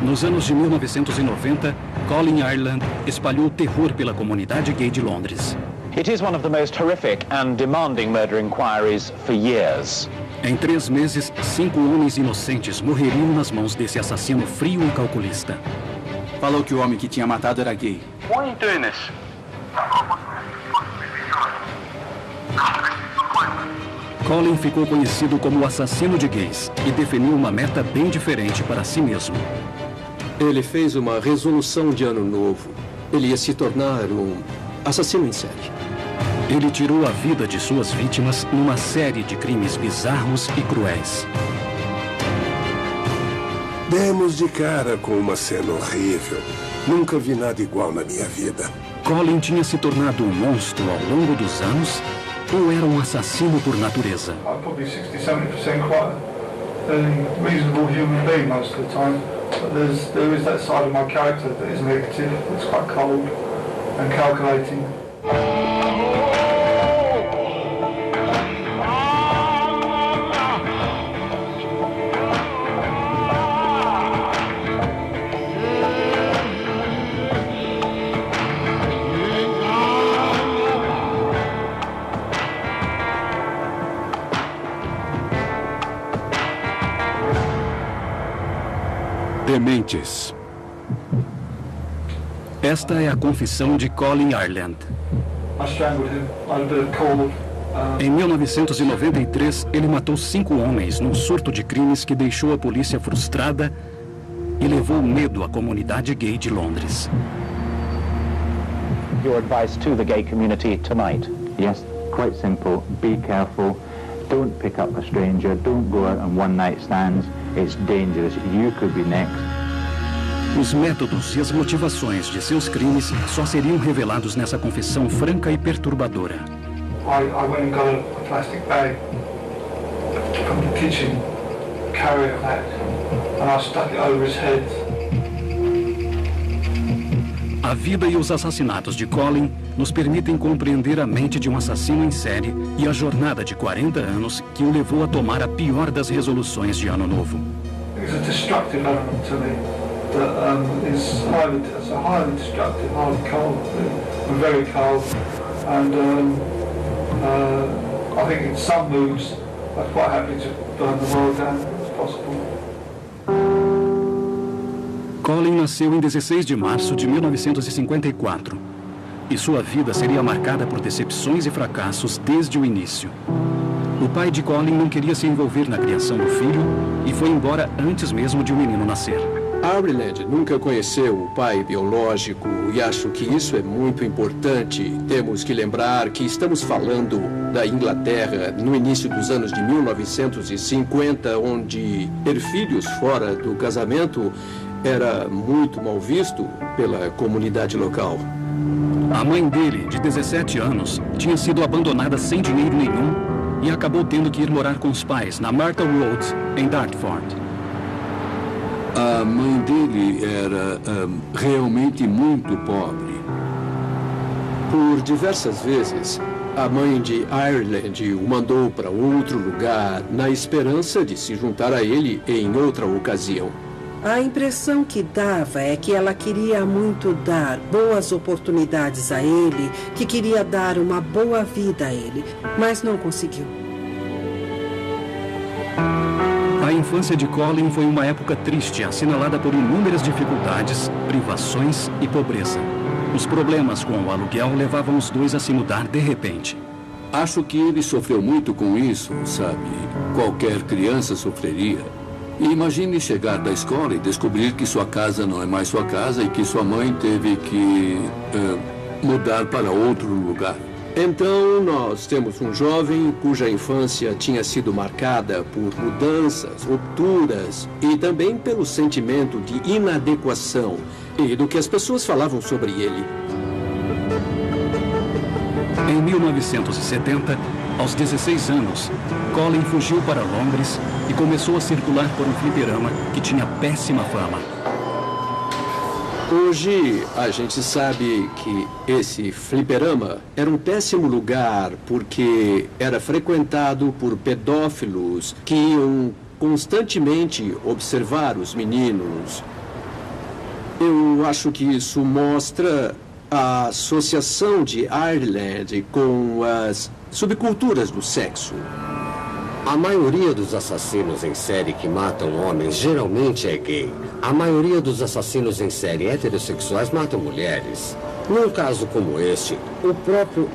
Nos anos de 1990, Colin Ireland espalhou terror pela comunidade gay de Londres. It is one of the most horrific and demanding murder inquiries for years. Em 3 meses, 5 homens inocentes morreriam nas mãos desse assassino frio e calculista. Falou que o homem que tinha matado era gay. Why are you doing this? Colin ficou conhecido como o assassino de gays e definiu uma meta bem diferente para si mesmo. Ele fez uma resolução de ano novo. Ele ia se tornar um assassino em série. Ele tirou a vida de suas vítimas numa série de crimes bizarros e cruéis. Demos de cara com uma cena horrível. Nunca vi nada igual na minha vida. Colin tinha se tornado um monstro ao longo dos anos ou era um assassino por natureza? Probably 60-70% quite a reasonable human being most of the time. But there is that side of my character that is negative. It's quite cold and calculating. Dementes. Esta é a confissão de Colin Ireland. I strangled him. I had a bit of cord. Em 1993, ele matou 5 homens num surto de crimes que deixou a polícia frustrada e levou medo à comunidade gay de Londres. Your advice to the gay community tonight? Yes, quite simple. Be careful. Don't pick up a stranger. Don't go out on one-night stands. It's dangerous. You could be next. Os métodos e as motivações de seus crimes só seriam revelados nessa confissão franca e perturbadora. I went and got a plastic bag from the kitchen, carrier pack, and I stuck it over his head. A vida e os assassinatos de Colin nos permitem compreender a mente de um assassino em série e a jornada de 40 anos que o levou a tomar a pior das resoluções de Ano Novo. It's a destructive element to me that is highly destructive, highly cold, and very cold. And I think in some moods I'm quite happy to burn the world down as possible. Colin nasceu em 16 de março de 1954 e sua vida seria marcada por decepções e fracassos desde o início. O pai de Colin não queria se envolver na criação do filho e foi embora antes mesmo de o menino nascer. Ireland nunca conheceu o pai biológico e acho que isso é muito importante. Temos que lembrar que estamos falando da Inglaterra no início dos anos de 1950, onde ter filhos fora do casamento era muito mal visto pela comunidade local. A mãe dele, de 17 anos, tinha sido abandonada sem dinheiro nenhum e acabou tendo que ir morar com os pais na Myrtle Road, em Dartford. A mãe dele era realmente muito pobre. Por diversas vezes, a mãe de Ireland o mandou para outro lugar na esperança de se juntar a ele em outra ocasião. A impressão que dava é que ela queria muito dar boas oportunidades a ele, que queria dar uma boa vida a ele, mas não conseguiu. A infância de Colin foi uma época triste, assinalada por inúmeras dificuldades, privações e pobreza. Os problemas com o aluguel levavam os dois a se mudar de repente. Acho que ele sofreu muito com isso, sabe? Qualquer criança sofreria. E imagine chegar da escola e descobrir que sua casa não é mais sua casa e que sua mãe teve que mudar para outro lugar. Então, nós temos um jovem cuja infância tinha sido marcada por mudanças, rupturas e também pelo sentimento de inadequação e do que as pessoas falavam sobre ele. Em 1970, aos 16 anos, Colin fugiu para Londres e começou a circular por um fliperama que tinha péssima fama. Hoje, a gente sabe que esse fliperama era um péssimo lugar porque era frequentado por pedófilos que iam constantemente observar os meninos. Eu acho que isso mostra a associação de Ireland com as subculturas do sexo. A maioria dos assassinos em série que matam homens geralmente é gay. A maioria dos assassinos em série heterossexuais matam mulheres. Num caso como este, o próprio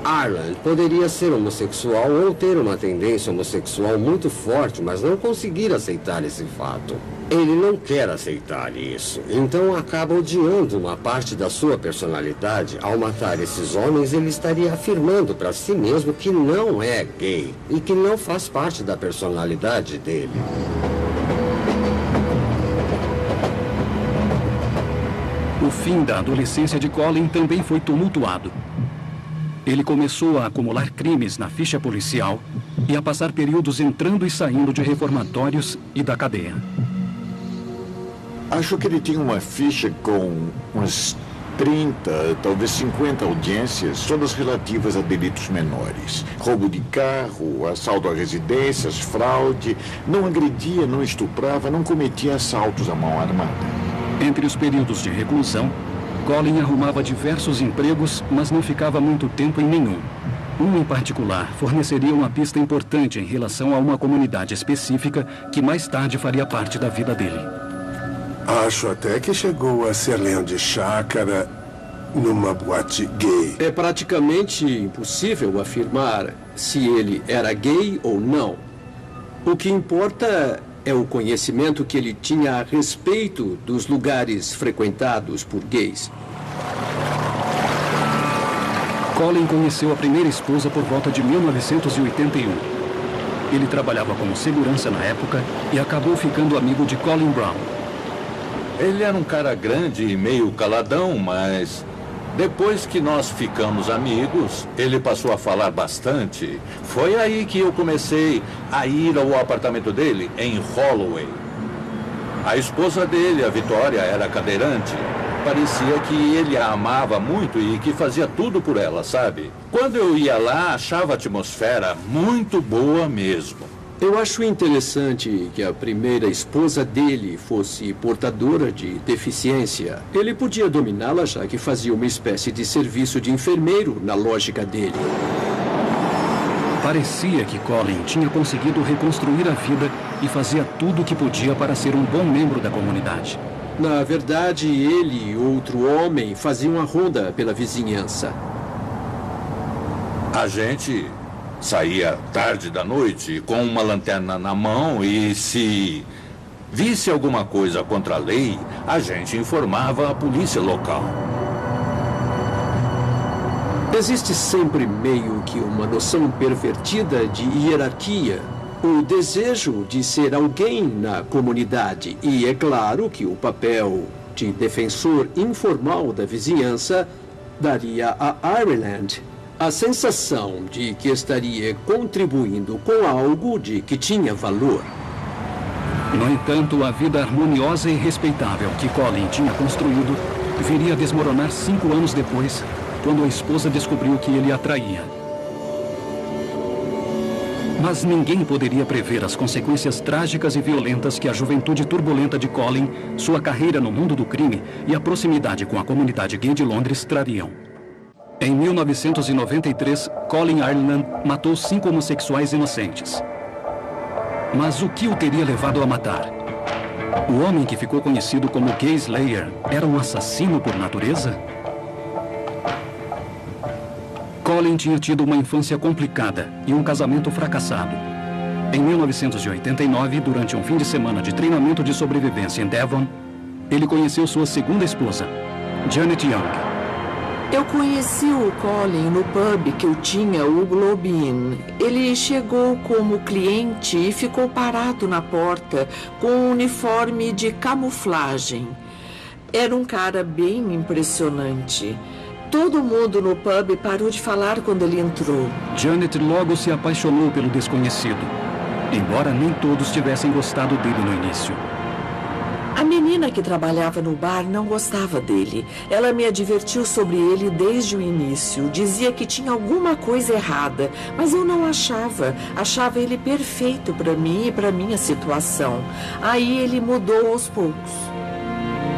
Ireland poderia ser homossexual ou ter uma tendência homossexual muito forte, mas não conseguir aceitar esse fato. Ele não quer aceitar isso, então acaba odiando uma parte da sua personalidade. Ao matar esses homens, ele estaria afirmando para si mesmo que não é gay e que não faz parte da personalidade dele. O fim da adolescência de Colin também foi tumultuado. Ele começou a acumular crimes na ficha policial e a passar períodos entrando e saindo de reformatórios e da cadeia. Acho que ele tinha uma ficha com umas 30, talvez 50 audiências, todas relativas a delitos menores. Roubo de carro, assalto a residências, fraude. Não agredia, não estuprava, não cometia assaltos à mão armada. Entre os períodos de reclusão, Colin arrumava diversos empregos, mas não ficava muito tempo em nenhum. Um em particular forneceria uma pista importante em relação a uma comunidade específica que mais tarde faria parte da vida dele. Acho até que chegou a ser leão de chácara numa boate gay. É praticamente impossível afirmar se ele era gay ou não. O que importa é o conhecimento que ele tinha a respeito dos lugares frequentados por gays. Colin conheceu a primeira esposa por volta de 1981. Ele trabalhava como segurança na época e acabou ficando amigo de Colin Brown. Ele era um cara grande e meio caladão, mas depois que nós ficamos amigos, ele passou a falar bastante. Foi aí que eu comecei a ir ao apartamento dele, em Holloway. A esposa dele, a Vitória, era cadeirante. Parecia que ele a amava muito e que fazia tudo por ela, sabe? Quando eu ia lá, achava a atmosfera muito boa mesmo. Eu acho interessante que a primeira esposa dele fosse portadora de deficiência. Ele podia dominá-la, já que fazia uma espécie de serviço de enfermeiro na lógica dele. Parecia que Colin tinha conseguido reconstruir a vida e fazia tudo o que podia para ser um bom membro da comunidade. Na verdade, ele e outro homem faziam a ronda pela vizinhança. A gente saía tarde da noite com uma lanterna na mão e, se visse alguma coisa contra a lei, a gente informava a polícia local. Existe sempre meio que uma noção pervertida de hierarquia, o desejo de ser alguém na comunidade. E é claro que o papel de defensor informal da vizinhança daria a Ireland a sensação de que estaria contribuindo com algo de que tinha valor. No entanto, a vida harmoniosa e respeitável que Colin tinha construído viria a desmoronar 5 anos depois, quando a esposa descobriu que ele a traía. Mas ninguém poderia prever as consequências trágicas e violentas que a juventude turbulenta de Colin, sua carreira no mundo do crime e a proximidade com a comunidade gay de Londres trariam. Em 1993, Colin Ireland matou 5 homossexuais inocentes. Mas o que o teria levado a matar? O homem que ficou conhecido como Gay Slayer era um assassino por natureza? Colin tinha tido uma infância complicada e um casamento fracassado. Em 1989, durante um fim de semana de treinamento de sobrevivência em Devon, ele conheceu sua segunda esposa, Janet Young. Eu conheci o Colin no pub que eu tinha, o Globe Inn. Ele chegou como cliente e ficou parado na porta com um uniforme de camuflagem. Era um cara bem impressionante. Todo mundo no pub parou de falar quando ele entrou. Janet logo se apaixonou pelo desconhecido, embora nem todos tivessem gostado dele no início. A menina que trabalhava no bar não gostava dele. Ela me advertiu sobre ele desde o início. Dizia que tinha alguma coisa errada, mas eu não achava. Achava ele perfeito para mim e para minha situação. Aí ele mudou aos poucos.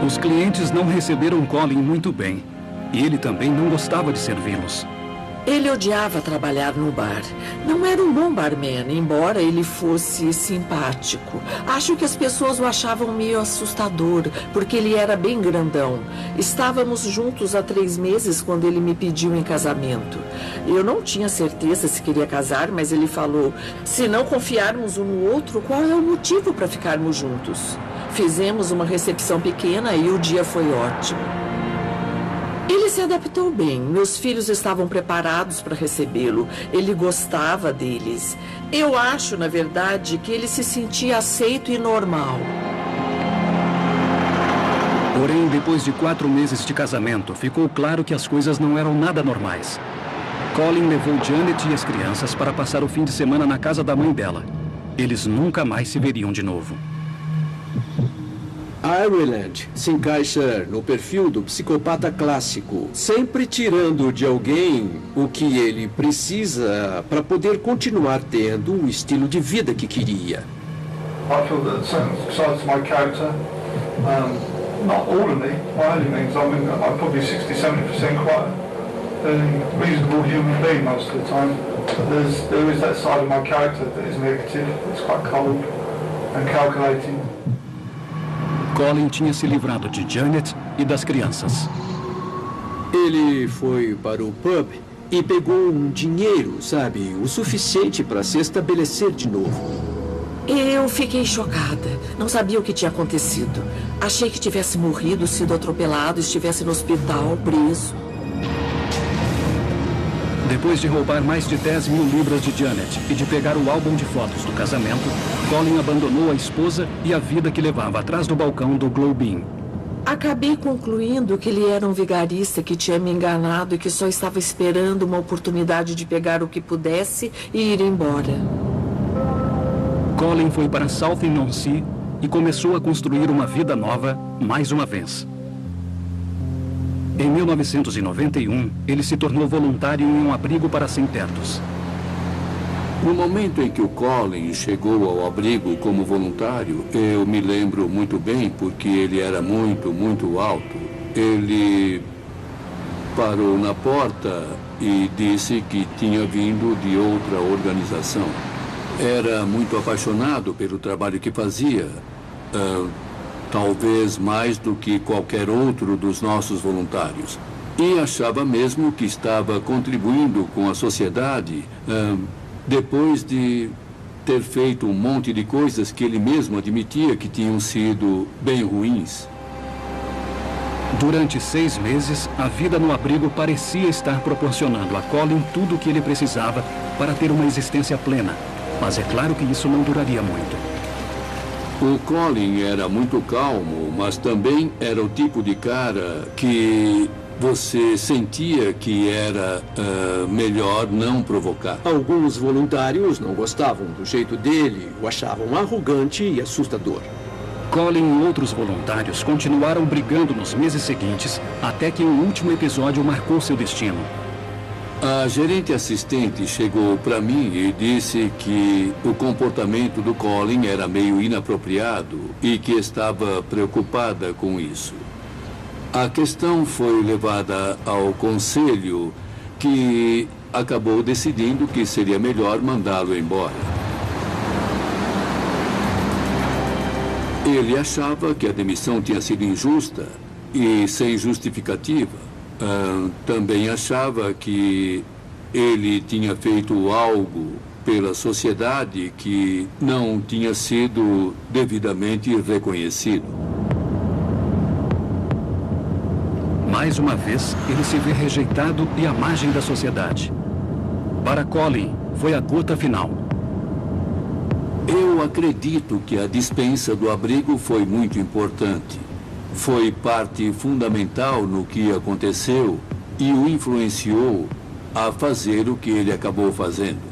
Os clientes não receberam Colin muito bem. E ele também não gostava de servi-los. Ele odiava trabalhar no bar. Não era um bom barman, embora ele fosse simpático. Acho que as pessoas o achavam meio assustador, porque ele era bem grandão. Estávamos juntos há 3 meses quando ele me pediu em casamento. Eu não tinha certeza se queria casar, mas ele falou: se não confiarmos um no outro, qual é o motivo para ficarmos juntos? Fizemos uma recepção pequena e o dia foi ótimo. Ele se adaptou bem. Meus filhos estavam preparados para recebê-lo. Ele gostava deles. Eu acho, na verdade, que ele se sentia aceito e normal. Porém, depois de 4 meses de casamento, ficou claro que as coisas não eram nada normais. Colin levou Janet e as crianças para passar o fim de semana na casa da mãe dela. Eles nunca mais se veriam de novo. Ireland se encaixa no perfil do psicopata clássico, sempre tirando de alguém o que ele precisa para poder continuar tendo o estilo de vida que queria. I feel that certain sides of my character, not all of me, by any means, I mean, I'm probably 60-70% quite a reasonable human being most of the time. There is that side of my character that is negative, it's quite cold and calculating. Colin tinha se livrado de Janet e das crianças. Ele foi para o pub e pegou um dinheiro, sabe, o suficiente para se estabelecer de novo. Eu fiquei chocada. Não sabia o que tinha acontecido. Achei que tivesse morrido, sido atropelado, estivesse no hospital, preso. Depois de roubar mais de 10 mil libras de Janet e de pegar o álbum de fotos do casamento, Colin abandonou a esposa e a vida que levava atrás do balcão do Globe Inn. Acabei concluindo que ele era um vigarista que tinha me enganado e que só estava esperando uma oportunidade de pegar o que pudesse e ir embora. Colin foi para Southend-on-Sea e começou a construir uma vida nova mais uma vez. Em 1991, ele se tornou voluntário em um abrigo para sem-tetos. No momento em que o Colin chegou ao abrigo como voluntário, eu me lembro muito bem porque ele era muito alto. Ele parou na porta e disse que tinha vindo de outra organização. Era muito apaixonado pelo trabalho que fazia. Talvez mais do que qualquer outro dos nossos voluntários. E achava mesmo que estava contribuindo com a sociedade depois de ter feito um monte de coisas que ele mesmo admitia que tinham sido bem ruins. Durante 6 meses, a vida no abrigo parecia estar proporcionando a Colin tudo o que ele precisava para ter uma existência plena. Mas é claro que isso não duraria muito. O Colin era muito calmo, mas também era o tipo de cara que você sentia que era melhor não provocar. Alguns voluntários não gostavam do jeito dele, o achavam arrogante e assustador. Colin e outros voluntários continuaram brigando nos meses seguintes, até que o último episódio marcou seu destino. A gerente assistente chegou para mim e disse que o comportamento do Colin era meio inapropriado e que estava preocupada com isso. A questão foi levada ao conselho, que acabou decidindo que seria melhor mandá-lo embora. Ele achava que a demissão tinha sido injusta e sem justificativa. Também achava que ele tinha feito algo pela sociedade que não tinha sido devidamente reconhecido. Mais uma vez, ele se vê rejeitado e à margem da sociedade. Para Colin, foi a gota final. Eu acredito que a dispensa do abrigo foi muito importante. Foi parte fundamental no que aconteceu e o influenciou a fazer o que ele acabou fazendo.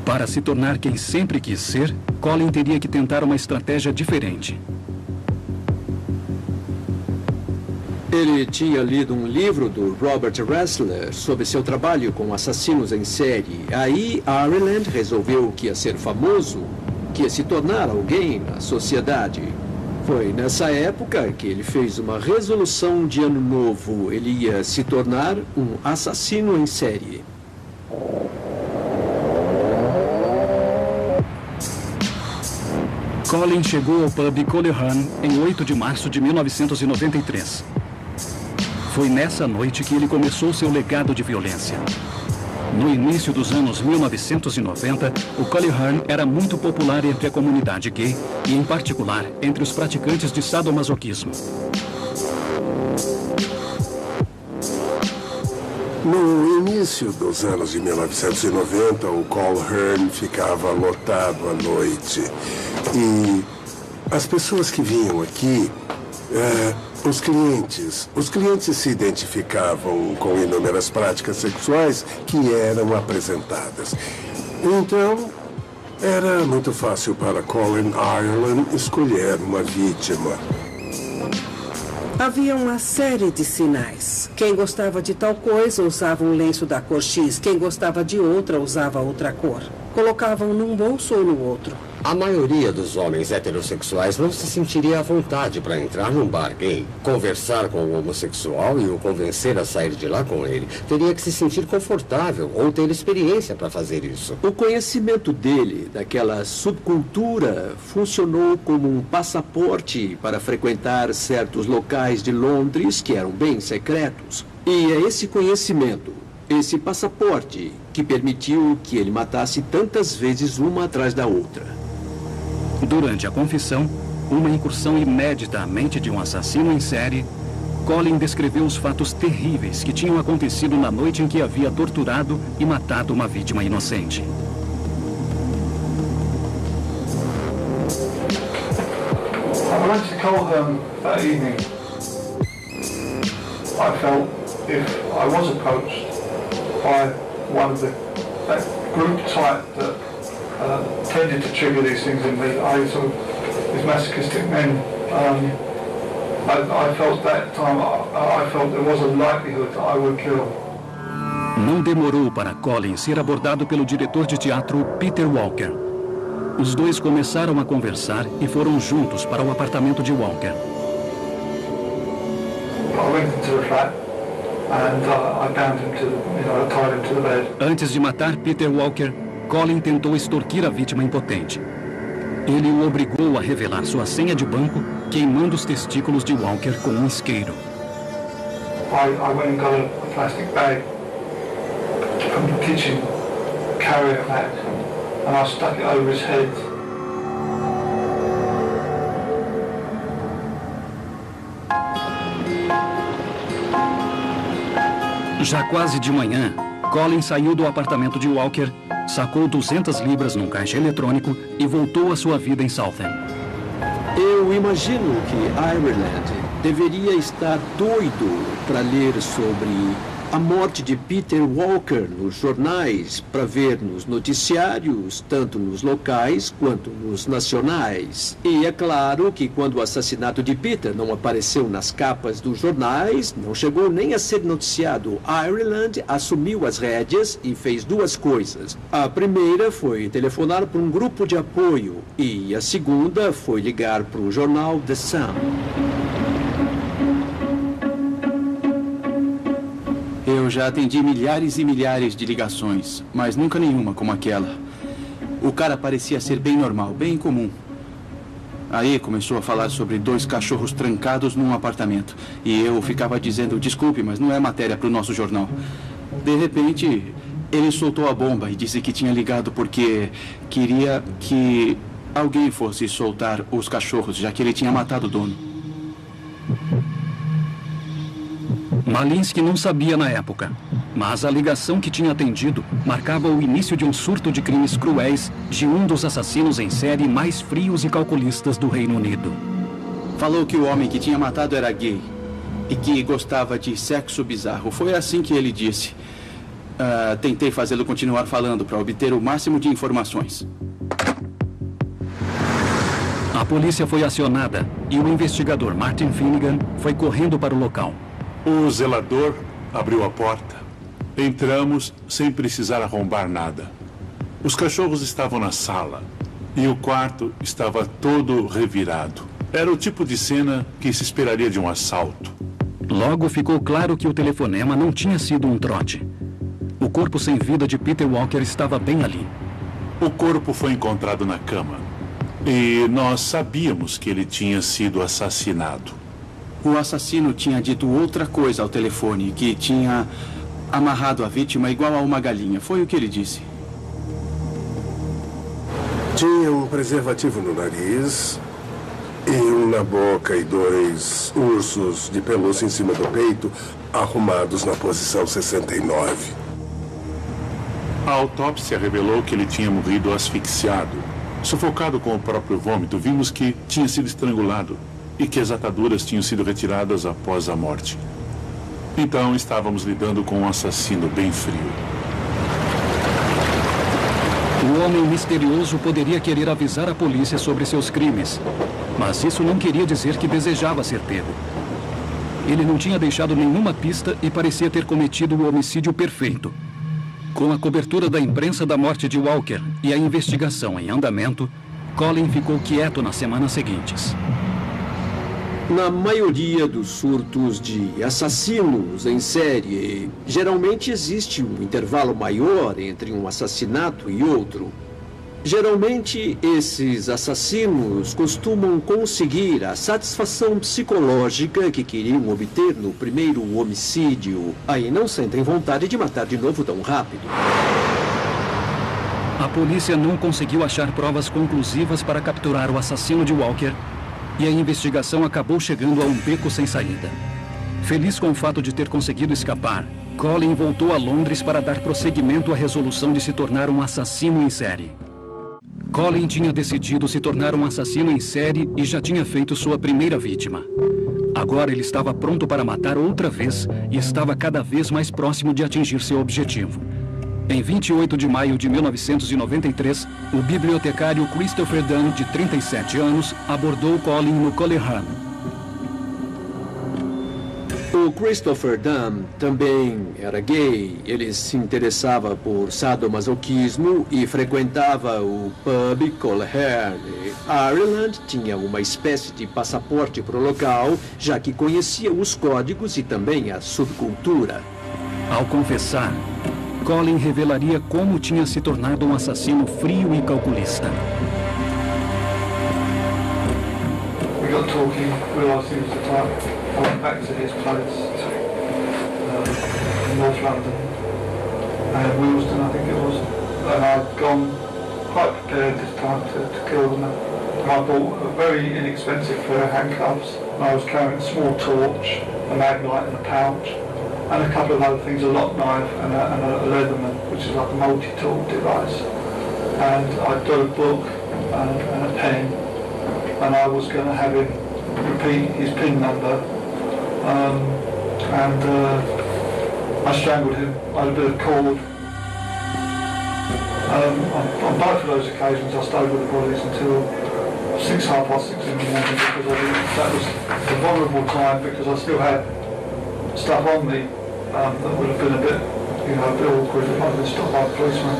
Para se tornar quem sempre quis ser, Colin teria que tentar uma estratégia diferente. Ele tinha lido um livro do Robert Ressler sobre seu trabalho com assassinos em série. Aí, Ireland resolveu que ia ser famoso, que ia se tornar alguém na sociedade. Foi nessa época que ele fez uma resolução de ano novo. Ele ia se tornar um assassino em série. Colin chegou ao pub Coleraine em 8 de março de 1993. Foi nessa noite que ele começou seu legado de violência. No início dos anos 1990, o Coleraine era muito popular entre a comunidade gay e, em particular, entre os praticantes de sadomasoquismo. No início dos anos de 1990, o Coleraine ficava lotado à noite. E as pessoas que vinham aqui, os clientes se identificavam com inúmeras práticas sexuais que eram apresentadas. Então, era muito fácil para Colin Ireland escolher uma vítima. Havia uma série de sinais. Quem gostava de tal coisa usava um lenço da cor X. Quem gostava de outra usava outra cor. Colocavam num bolso ou no outro. A maioria dos homens heterossexuais não se sentiria à vontade para entrar num bar gay, conversar com o homossexual e o convencer a sair de lá com ele. Teria que se sentir confortável ou ter experiência para fazer isso. O conhecimento dele, daquela subcultura, funcionou como um passaporte para frequentar certos locais de Londres que eram bem secretos. E é esse conhecimento, esse passaporte, que permitiu que ele matasse tantas vezes uma atrás da outra. Durante a confissão, uma incursão inédita à mente de um assassino em série, Colin descreveu os fatos terríveis que tinham acontecido na noite em que havia torturado e matado uma vítima inocente. I went to Coleraine that evening. I felt if I was approached by one of that group type that tended to trigger these things in me, these masochistic men, I felt that time, I felt there was a likelihood that I would kill. Não demorou para Colin ser abordado pelo diretor de teatro Peter Walker. Os dois começaram a conversar e foram juntos para o apartamento de Walker. I went into the flat and I bound him I tied him to the bed. Antes de matar Peter Walker, Colin tentou extorquir a vítima impotente. Ele o obrigou a revelar sua senha de banco, queimando os testículos de Walker com um isqueiro. I went and got a plastic bag from the kitchen, carrier bag, and I stuck it over his head. Já quase de manhã, Colin saiu do apartamento de Walker, sacou 200 libras num caixa eletrônico e voltou à sua vida em Southend. Eu imagino que Ireland deveria estar doido para ler sobre a morte de Peter Walker nos jornais, para ver nos noticiários, tanto nos locais quanto nos nacionais. E é claro que quando o assassinato de Peter não apareceu nas capas dos jornais, não chegou nem a ser noticiado, Ireland assumiu as rédeas e fez duas coisas. A primeira foi telefonar para um grupo de apoio e a segunda foi ligar para o jornal The Sun. Eu já atendi milhares e milhares de ligações, mas nunca nenhuma como aquela. O cara parecia ser bem normal, bem comum. Aí começou a falar sobre 2 cachorros trancados num apartamento. E eu ficava dizendo, desculpe, mas não é matéria para o nosso jornal. De repente, ele soltou a bomba e disse que tinha ligado porque queria que alguém fosse soltar os cachorros, já que ele tinha matado o dono. Malinsky não sabia na época, mas a ligação que tinha atendido marcava o início de um surto de crimes cruéis de um dos assassinos em série mais frios e calculistas do Reino Unido. Falou que o homem que tinha matado era gay e que gostava de sexo bizarro. Foi assim que ele disse. Tentei fazê-lo continuar falando para obter o máximo de informações. A polícia foi acionada e o investigador Martin Finnegan foi correndo para o local. O zelador abriu a porta. Entramos sem precisar arrombar nada. Os cachorros estavam na sala e o quarto estava todo revirado. Era o tipo de cena que se esperaria de um assalto. Logo ficou claro que o telefonema não tinha sido um trote. O corpo sem vida de Peter Walker estava bem ali. O corpo foi encontrado na cama. E nós sabíamos que ele tinha sido assassinado. O assassino tinha dito outra coisa ao telefone, que tinha amarrado a vítima igual a uma galinha. Foi o que ele disse. Tinha um preservativo no nariz, e um na boca e 2 ursos de pelúcia em cima do peito, arrumados na posição 69. A autópsia revelou que ele tinha morrido asfixiado. Sufocado com o próprio vômito, vimos que tinha sido estrangulado e que as ataduras tinham sido retiradas após a morte. Então estávamos lidando com um assassino bem frio. O homem misterioso poderia querer avisar a polícia sobre seus crimes, mas isso não queria dizer que desejava ser pego. Ele não tinha deixado nenhuma pista e parecia ter cometido o homicídio perfeito. Com a cobertura da imprensa da morte de Walker e a investigação em andamento, Colin ficou quieto nas semanas seguintes. Na maioria dos surtos de assassinos em série, geralmente existe um intervalo maior entre um assassinato e outro. Geralmente, esses assassinos costumam conseguir a satisfação psicológica que queriam obter no primeiro homicídio. Aí não sentem vontade de matar de novo tão rápido. A polícia não conseguiu achar provas conclusivas para capturar o assassino de Walker e a investigação acabou chegando a um beco sem saída. Feliz com o fato de ter conseguido escapar, Colin voltou a Londres para dar prosseguimento à resolução de se tornar um assassino em série. Colin tinha decidido se tornar um assassino em série e já tinha feito sua primeira vítima. Agora ele estava pronto para matar outra vez e estava cada vez mais próximo de atingir seu objetivo. Em 28 de maio de 1993, o bibliotecário Christopher Dunn, de 37 anos, abordou Colin no Coleraine. O Christopher Dunn também era gay. Ele se interessava por sadomasoquismo e frequentava o pub Coleraine. Ireland tinha uma espécie de passaporte para o local, já que conhecia os códigos e também a subcultura. Ao confessar, Colin revelaria como tinha se tornado um assassino frio e calculista. We got talking, realised he was the type. I went back to his place in North London, Willesden I think it was, and I'd gone quite prepared this time to kill them. And I bought a very inexpensive pair of handcuffs, and I was carrying a small torch, a maglite and a pouch, and a couple of other things, a lock knife and a Leatherman, which is like a multi-tool device. And I'd got a book and a pen, and I was going to have him repeat his PIN number, and I strangled him. I had a bit of cord. On both of those occasions I stayed with the bodies until 6, half past 6 in the morning, because that was a vulnerable time, because I still had stuff on me that would have been a bit, a bit awkward if I'd been stopped by a policeman.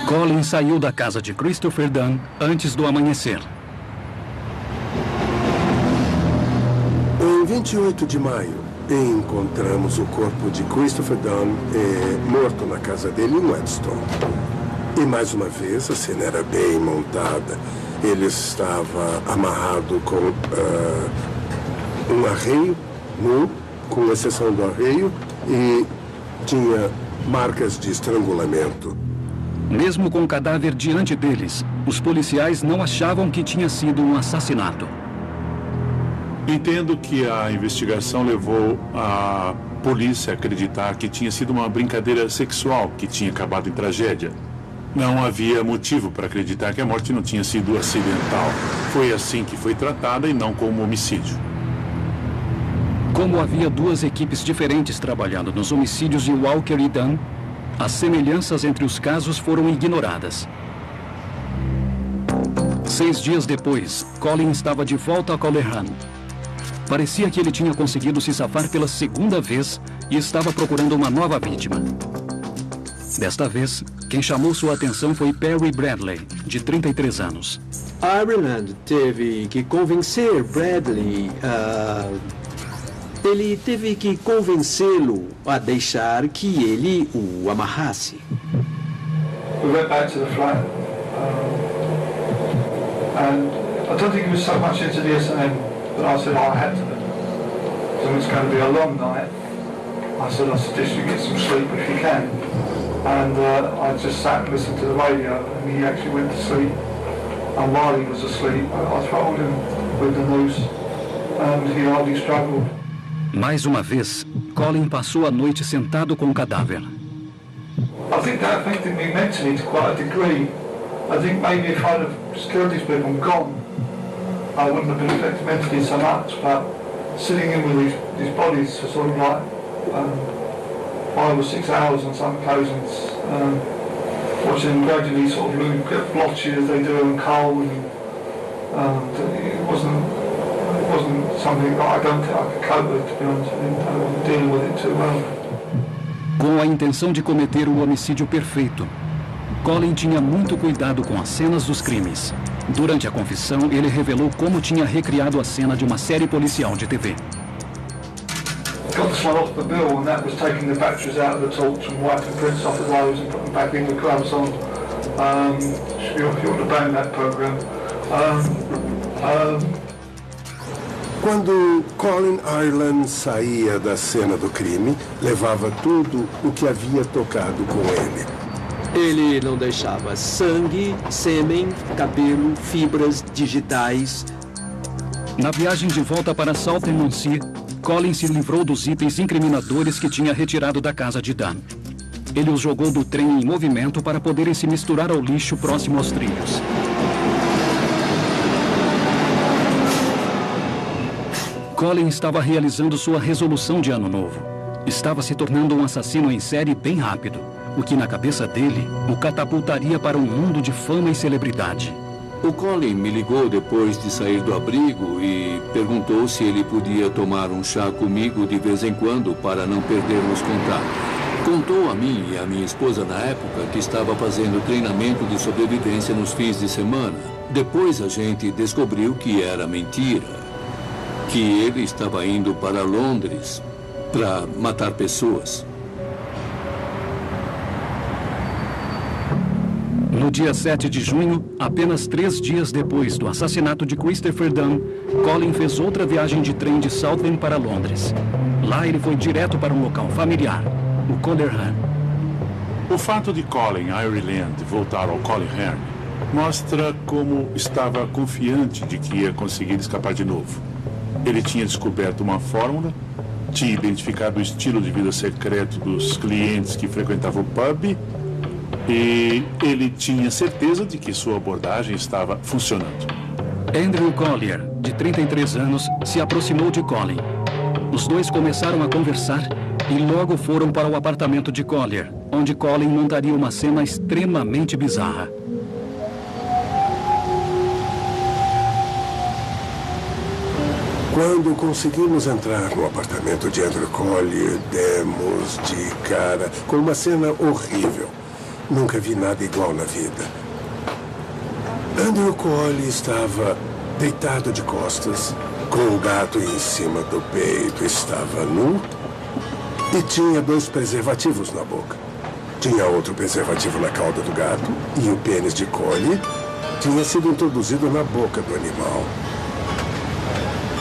Colin saiu da casa de Christopher Dunn antes do amanhecer. Em 28 de maio, encontramos o corpo de Christopher Dunn morto na casa dele em Whetstone. E mais uma vez, a cena era bem montada. Ele estava amarrado com um arreio nu, com exceção do arreio, e tinha marcas de estrangulamento. Mesmo com o cadáver diante deles, os policiais não achavam que tinha sido um assassinato. Entendo que a investigação levou a polícia a acreditar que tinha sido uma brincadeira sexual que tinha acabado em tragédia. Não havia motivo para acreditar que a morte não tinha sido acidental. Foi assim que foi tratada e não como homicídio. Como havia duas equipes diferentes trabalhando nos homicídios de Walker e Dunn, as semelhanças entre os casos foram ignoradas. 6 dias depois, Colin estava de volta a Coleraine. Parecia que ele tinha conseguido se safar pela segunda vez e estava procurando uma nova vítima. Desta vez, quem chamou sua atenção foi Perry Bradley, de 33 anos. Ireland teve que convencer Bradley ele teve que convencê-lo a deixar que ele o amarrasse. We went back to the flat, and I don't think he was so much into the S&M that I said I had to. So it's going to be a long night. I suggest you get some sleep if you can. And I just sat and listened to the radio, and he actually went to sleep. And while he was asleep, I throttled him with the noose, and he hardly struggled. Mais uma vez, Colin passou a noite sentado com o cadáver. I think that affected me mentally to quite a degree. I think maybe if I'd have killed these people and gone, I wouldn't have been affected mentally so much, but sitting in with these bodies for sort of like 5 or 6 hours on some occasions, watching them gradually sort of get blotchy as they do and cold, and it wasn't something that I don't think I could cope with, to be honest with you. I wasn't dealing with it too well. Com a intenção de cometer o homicídio perfeito, Colin tinha muito cuidado com as cenas dos crimes. Durante a confissão, ele revelou como tinha recriado a cena de uma série policial de TV. Got this one off the bill, and that was taking the batteries out of the torch and wiping prints off of those and putting them back in with gloves on. You ought to ban that program. Quando Colin Ireland saía da cena do crime, levava tudo o que havia tocado com ele. Ele não deixava sangue, sêmen, cabelo, fibras digitais. Na viagem de volta para Salton-on-Sea, Colin se livrou dos itens incriminadores que tinha retirado da casa de Dan. Ele os jogou do trem em movimento para poderem se misturar ao lixo próximo aos trilhos. Colin estava realizando sua resolução de ano novo. Estava se tornando um assassino em série bem rápido, o que na cabeça dele o catapultaria para um mundo de fama e celebridade. O Colin me ligou depois de sair do abrigo e perguntou se ele podia tomar um chá comigo de vez em quando para não perdermos contato. Contou a mim e a minha esposa na época que estava fazendo treinamento de sobrevivência nos fins de semana. Depois a gente descobriu que era mentira, que ele estava indo para Londres para matar pessoas. No dia 7 de junho, apenas 3 dias depois do assassinato de Christopher Dunn, Colin fez outra viagem de trem de Southend para Londres. Lá ele foi direto para um local familiar, o Coleraine. O fato de Colin Ireland voltar ao Coleraine mostra como estava confiante de que ia conseguir escapar de novo. Ele tinha descoberto uma fórmula, tinha identificado o estilo de vida secreto dos clientes que frequentavam o pub e ele tinha certeza de que sua abordagem estava funcionando. Andrew Collier, de 33 anos, se aproximou de Colin. Os dois começaram a conversar e logo foram para o apartamento de Collier, onde Colin montaria uma cena extremamente bizarra. Quando conseguimos entrar no apartamento de Andrew Collier, demos de cara com uma cena horrível. Nunca vi nada igual na vida. Andrew Collier estava deitado de costas, com o gato em cima do peito, estava nu e tinha 2 preservativos na boca. Tinha outro preservativo na cauda do gato e o pênis de Collier tinha sido introduzido na boca do animal.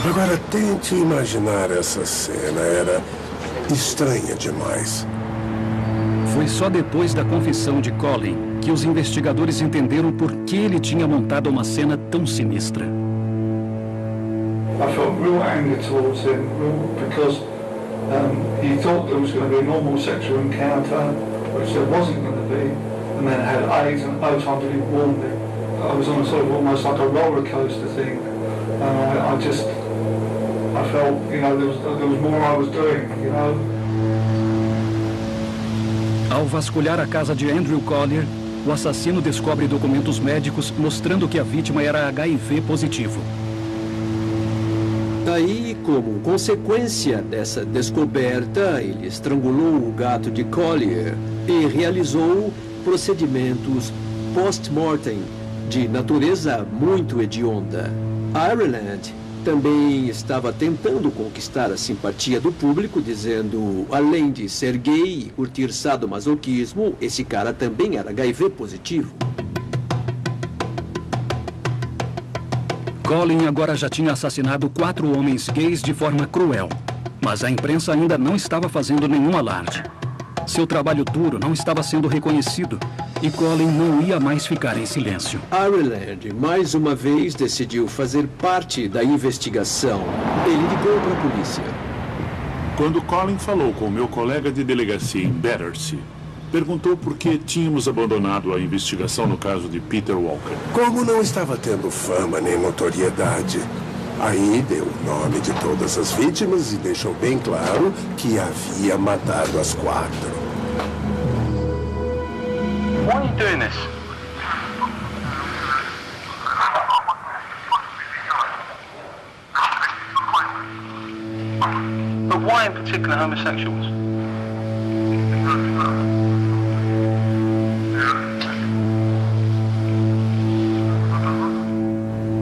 Agora, tente imaginar essa cena. Era estranha demais. Foi só depois da confissão de Colin que os investigadores entenderam por que ele tinha montado uma cena tão sinistra. I felt real anger towards him because he thought there was going to be a normal sexual encounter, which there wasn't going to be, and then had AIDS and no time to warn me. I was on a sort of almost like a roller coaster thing, and I felt, you know, there was more I was doing, you know. Ao vasculhar a casa de Andrew Collier, o assassino descobre documentos médicos mostrando que a vítima era HIV positivo. Daí, como consequência dessa descoberta, ele estrangulou o gato de Collier e realizou procedimentos post-mortem de natureza muito hedionda. Ireland também estava tentando conquistar a simpatia do público, dizendo, além de ser gay e curtir sadomasoquismo, esse cara também era HIV positivo. Colin agora já tinha assassinado 4 homens gays de forma cruel, mas a imprensa ainda não estava fazendo nenhum alarde. Seu trabalho duro não estava sendo reconhecido e Colin não ia mais ficar em silêncio. Ireland, mais uma vez, decidiu fazer parte da investigação. Ele ligou para a polícia. Quando Colin falou com meu colega de delegacia em Battersea, perguntou por que tínhamos abandonado a investigação no caso de Peter Walker. Como não estava tendo fama nem notoriedade, aí deu o nome de todas as vítimas e deixou bem claro que havia matado as 4. Why are you doing this? But why in particular homosexuals?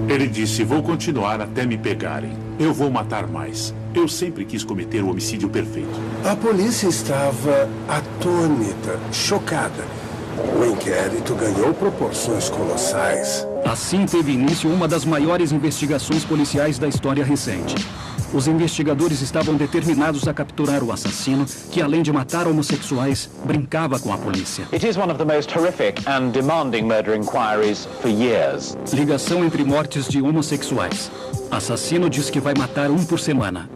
Ele disse, vou continuar até me pegarem. Eu vou matar mais. Eu sempre quis cometer o homicídio perfeito. A polícia estava atônita, chocada. O inquérito ganhou proporções colossais. Assim teve início uma das maiores investigações policiais da história recente. Os investigadores estavam determinados a capturar o assassino, que além de matar homossexuais, brincava com a polícia. It is one of the most horrific and demanding murder inquiries for years. Ligação entre mortes de homossexuais. Assassino diz que vai matar 1 por semana.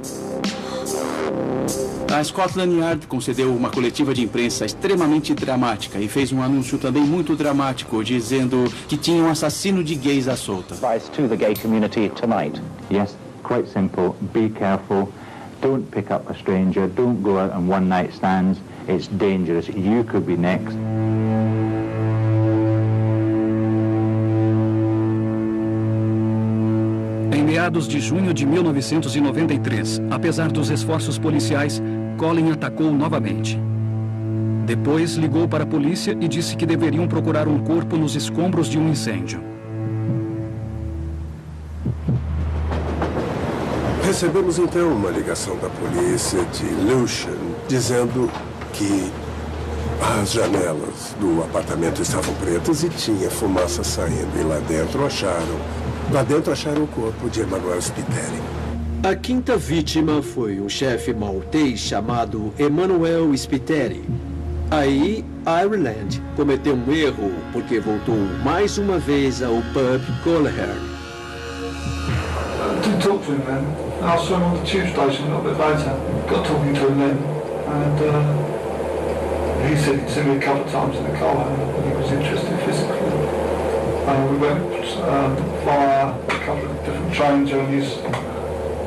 A Scotland Yard concedeu uma coletiva de imprensa extremamente dramática e fez um anúncio também muito dramático, dizendo que tinha um assassino de gays à solta. Advice to the gay community tonight. Yes, quite simple. Be careful. Don't pick up a stranger. Don't go out on one-night stands. It's dangerous. You could be next. Em meados de junho de 1993, apesar dos esforços policiais, Colin atacou novamente. Depois ligou para a polícia e disse que deveriam procurar um corpo nos escombros de um incêndio. Recebemos então uma ligação da polícia de Lucian dizendo que as janelas do apartamento estavam pretas e tinha fumaça saindo. E lá dentro acharam o corpo de Emanuel Spiteri. A quinta vítima foi um chefe maltês chamado Emanuel Spiteri. Aí, Ireland cometeu um erro porque voltou mais uma vez ao pub Coleherne. I did talk to him then. I saw him on the tube station a little bit later. Got talking to him then, and he said he'd seen me a couple of times in the car and he was interested physically. We went via a couple of different train journeys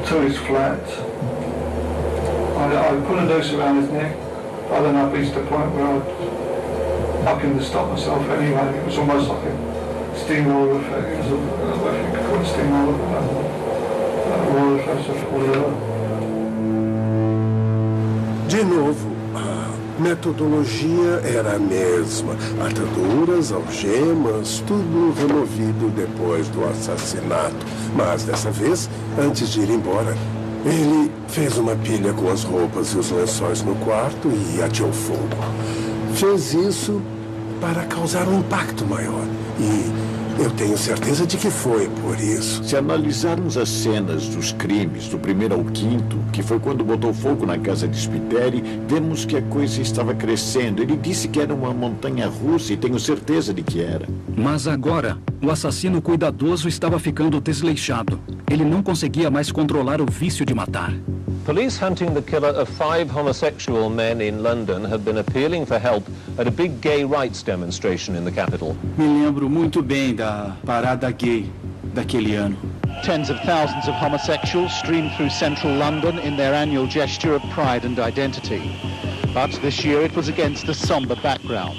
to his flat. I put a noose around his neck, but then I reached the point where I couldn't stop myself anyway. It was almost like a steamroller effect. It was if you could call it steamroller, roller effect of whatever. De novo, a metodologia era a mesma. Ataduras, algemas, tudo removido depois do assassinato. Mas dessa vez, antes de ir embora, ele fez uma pilha com as roupas e os lençóis no quarto e ateou fogo. Fez isso para causar um impacto maior. E eu tenho certeza de que foi por isso. Se analisarmos as cenas dos crimes, do 1º ao 5º, que foi quando botou fogo na casa de Spiteri, vemos que a coisa estava crescendo. Ele disse que era uma montanha russa e tenho certeza de que era. Mas agora, o assassino cuidadoso estava ficando desleixado. Ele não conseguia mais controlar o vício de matar. Police hunting the killer of 5 homosexual men in London have been appealing for help at a big gay rights demonstration in the capital. Me lembro muito bem da parada gay daquele ano. Tens of thousands of homosexuals streamed through central London in their annual gesture of pride and identity. But this year it was against a somber background.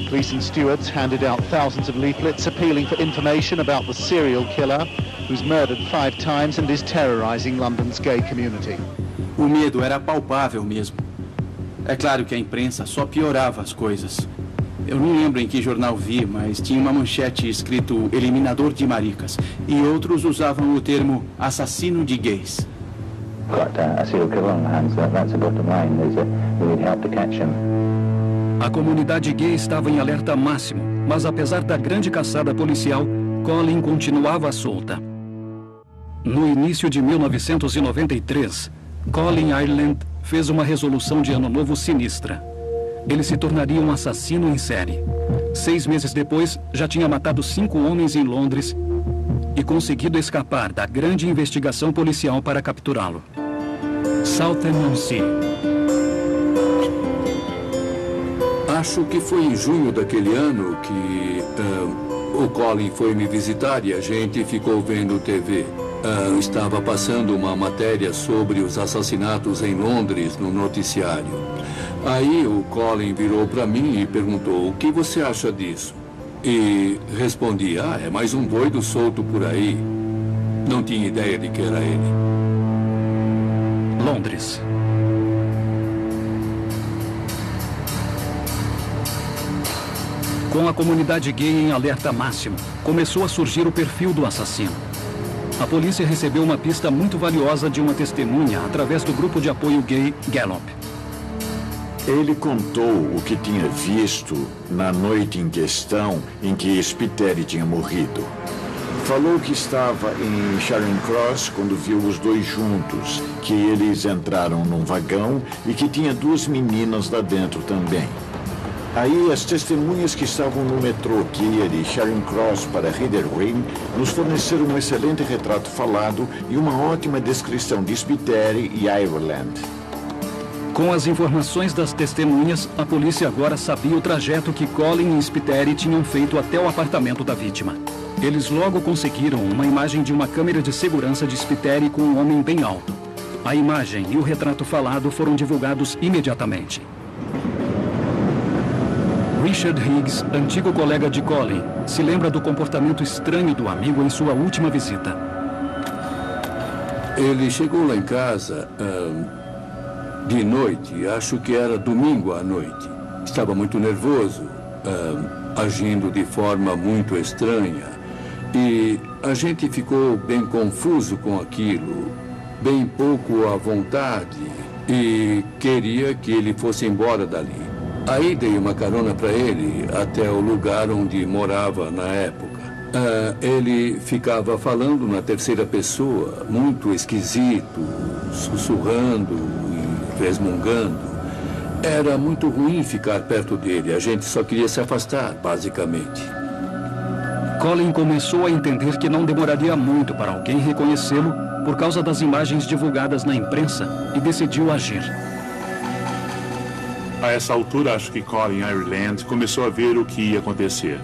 Police and stewards handed out thousands of leaflets appealing for information about the serial killer who's murdered 5 times and is terrorizing London's gay community. O medo era palpável mesmo. É claro que a imprensa só piorava as coisas. Eu não lembro em que jornal vi, mas tinha uma manchete escrito eliminador de maricas. E outros usavam o termo assassino de gays. A comunidade gay estava em alerta máximo, mas apesar da grande caçada policial, Colin continuava solta. No início de 1993, Colin Ireland fez uma resolução de ano novo sinistra. Ele se tornaria um assassino em série. 6 meses depois, já tinha matado 5 homens em Londres e conseguido escapar da grande investigação policial para capturá-lo. Southend-on-Sea. Acho que foi em junho daquele ano que o Colin foi me visitar e a gente ficou vendo TV. Estava passando uma matéria sobre os assassinatos em Londres no noticiário. Aí o Colin virou para mim e perguntou: o que você acha disso? E respondi: é mais um doido solto por aí. Não tinha ideia de que era ele. Londres. Com a comunidade gay em alerta máximo, começou a surgir o perfil do assassino. A polícia recebeu uma pista muito valiosa de uma testemunha através do grupo de apoio gay Gallup. Ele contou o que tinha visto na noite em questão em que Spiteri tinha morrido. Falou que estava em Charing Cross quando viu os dois juntos, que eles entraram num vagão e que tinha 2 meninas lá dentro também. Aí as testemunhas que estavam no metrô que ia de Charing Cross para Reader Green nos forneceram um excelente retrato falado e uma ótima descrição de Spiteri e Ireland. Com as informações das testemunhas, a polícia agora sabia o trajeto que Colin e Spiteri tinham feito até o apartamento da vítima. Eles logo conseguiram uma imagem de uma câmera de segurança de Spiteri com um homem bem alto. A imagem e o retrato falado foram divulgados imediatamente. Richard Higgs, antigo colega de Colin, se lembra do comportamento estranho do amigo em sua última visita. Ele chegou lá em casa de noite, acho que era domingo à noite. Estava muito nervoso, agindo de forma muito estranha. E a gente ficou bem confuso com aquilo, bem pouco à vontade, e queria que ele fosse embora dali. Aí dei uma carona para ele até o lugar onde morava na época. Ele ficava falando na terceira pessoa, muito esquisito, sussurrando e resmungando. Era muito ruim ficar perto dele, a gente só queria se afastar, basicamente. Colin começou a entender que não demoraria muito para alguém reconhecê-lo por causa das imagens divulgadas na imprensa e decidiu agir. A essa altura, acho que Colin Ireland começou a ver o que ia acontecer.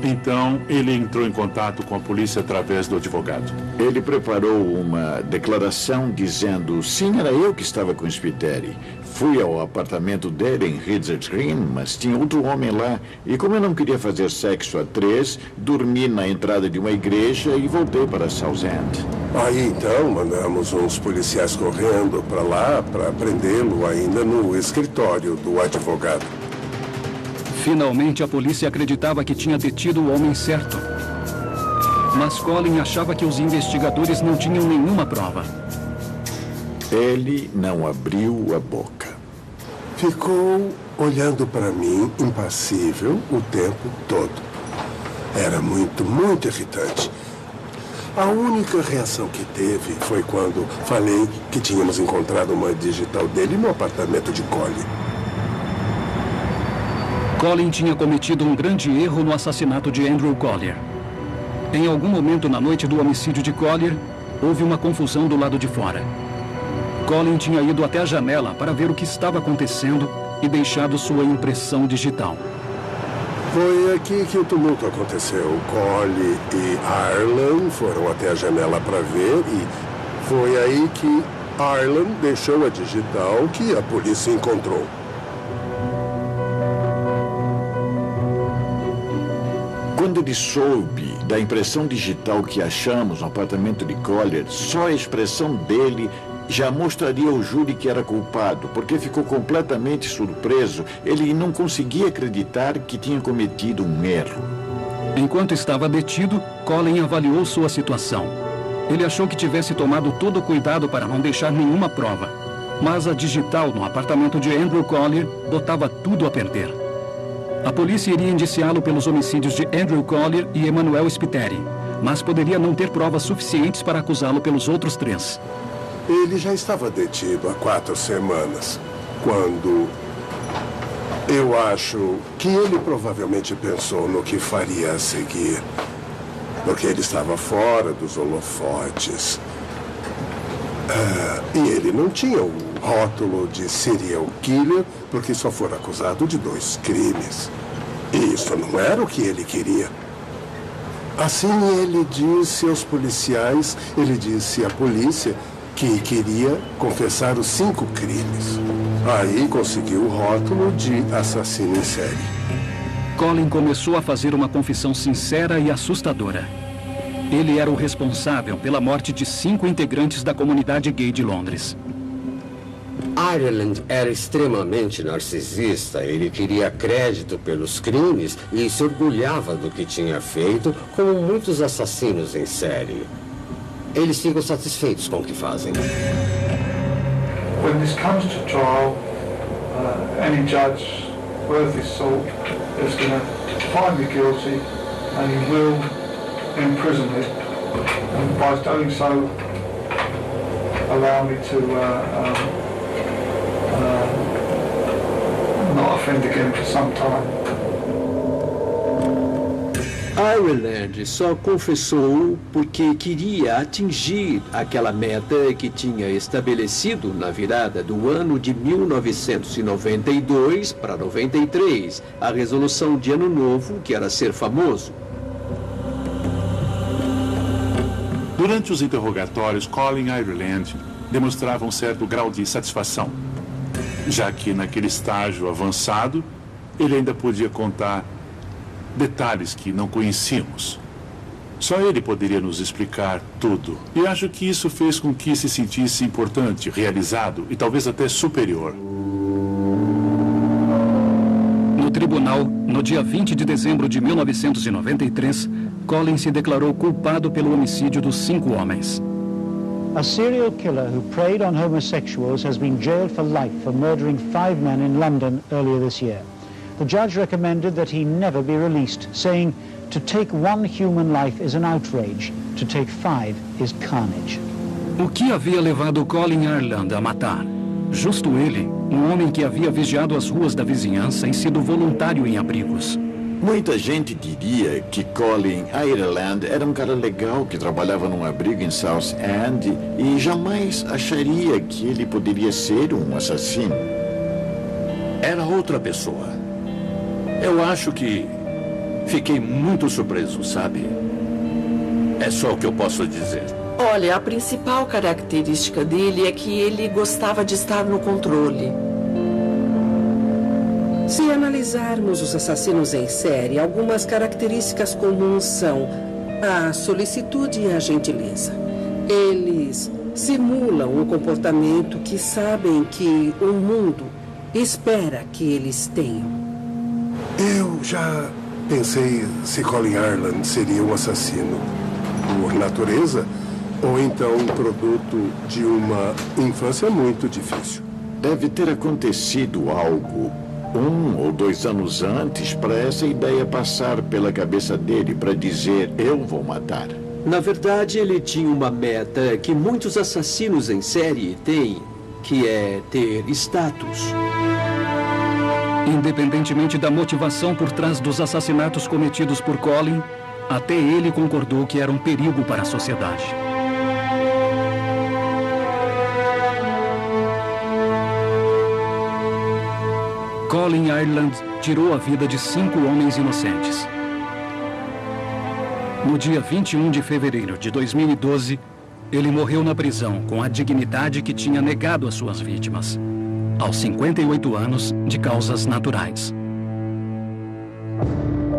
Então, ele entrou em contato com a polícia através do advogado. Ele preparou uma declaração dizendo: sim, era eu que estava com Spiteri. Fui ao apartamento dele em Reader's Green, mas tinha outro homem lá. E como eu não queria fazer sexo a 3, dormi na entrada de uma igreja e voltei para Southend. Aí então mandamos uns policiais correndo para lá para prendê-lo ainda no escritório do advogado. Finalmente a polícia acreditava que tinha detido o homem certo. Mas Colin achava que os investigadores não tinham nenhuma prova. Ele não abriu a boca. Ficou olhando para mim, impassível, o tempo todo. Era muito, muito irritante. A única reação que teve foi quando falei que tínhamos encontrado uma digital dele no apartamento de Colin. Colin tinha cometido um grande erro no assassinato de Andrew Collier. Em algum momento na noite do homicídio de Collier, houve uma confusão do lado de fora. Colin tinha ido até a janela para ver o que estava acontecendo e deixado sua impressão digital. Foi aqui que o tumulto aconteceu. Colin e Ireland foram até a janela para ver e foi aí que Ireland deixou a digital que a polícia encontrou. Quando ele soube da impressão digital que achamos no apartamento de Collier, só a expressão dele já mostraria ao júri que era culpado, porque ficou completamente surpreso. Ele não conseguia acreditar que tinha cometido um erro. Enquanto estava detido, Colin avaliou sua situação. Ele achou que tivesse tomado todo o cuidado para não deixar nenhuma prova. Mas a digital no apartamento de Andrew Collier botava tudo a perder. A polícia iria indiciá-lo pelos homicídios de Andrew Collier e Emanuel Spiteri, mas poderia não ter provas suficientes para acusá-lo pelos outros 3. Ele já estava detido há 4 semanas, quando eu acho que ele provavelmente pensou no que faria a seguir, porque ele estava fora dos holofotes. E ele não tinha o rótulo de serial killer, porque só foi acusado de 2 crimes. E isso não era o que ele queria. Assim ele disse aos policiais, ele disse à polícia que queria confessar os 5 crimes. Aí conseguiu o rótulo de assassino em série. Colin começou a fazer uma confissão sincera e assustadora. Ele era o responsável pela morte de 5 integrantes da comunidade gay de Londres. Ireland era extremamente narcisista. Ele queria crédito pelos crimes e se orgulhava do que tinha feito, como muitos assassinos em série. Eles ficam satisfeitos com o que fazem. When this comes to trial, any judge worth his salt is going to find me guilty and he will imprison me. And by doing so, allow me to not offend again for some time. Ireland só confessou porque queria atingir aquela meta que tinha estabelecido na virada do ano de 1992 para 93, a resolução de Ano Novo, que era ser famoso. Durante os interrogatórios, Colin Ireland demonstrava um certo grau de satisfação, já que naquele estágio avançado, ele ainda podia contar detalhes que não conhecíamos. Só ele poderia nos explicar tudo. E acho que isso fez com que se sentisse importante, realizado e talvez até superior. No tribunal, no dia 20 de dezembro de 1993, Colin se declarou culpado pelo homicídio dos 5 homens. A serial killer who preyed on homosexuals has been jailed for life for murdering 5 men in London earlier this year. The judge recommended that he never be released, saying, "To take 1 human life is an outrage. To take 5 is carnage." O que havia levado Colin Ireland a matar? Justo ele, um homem que havia vigiado as ruas da vizinhança e sido voluntário em abrigos. Muita gente diria que Colin Ireland era um cara legal que trabalhava num abrigo em South End e jamais acharia que ele poderia ser um assassino. Era outra pessoa. Eu acho que fiquei muito surpreso, sabe? É só o que eu posso dizer. Olha, a principal característica dele é que ele gostava de estar no controle. Se analisarmos os assassinos em série, algumas características comuns são a solicitude e a gentileza. Eles simulam o comportamento que sabem que o mundo espera que eles tenham. Eu já pensei se Colin Ireland seria um assassino por natureza ou então um produto de uma infância muito difícil. Deve ter acontecido algo 1 ou 2 anos antes para essa ideia passar pela cabeça dele para dizer, eu vou matar. Na verdade, ele tinha uma meta que muitos assassinos em série têm, que é ter status. Independentemente da motivação por trás dos assassinatos cometidos por Colin, até ele concordou que era um perigo para a sociedade. Colin Ireland tirou a vida de 5 homens inocentes. No dia 21 de fevereiro de 2012, ele morreu na prisão com a dignidade que tinha negado às suas vítimas, aos 58 anos, de causas naturais.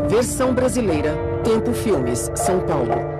Versão brasileira, Tempo Filmes, São Paulo.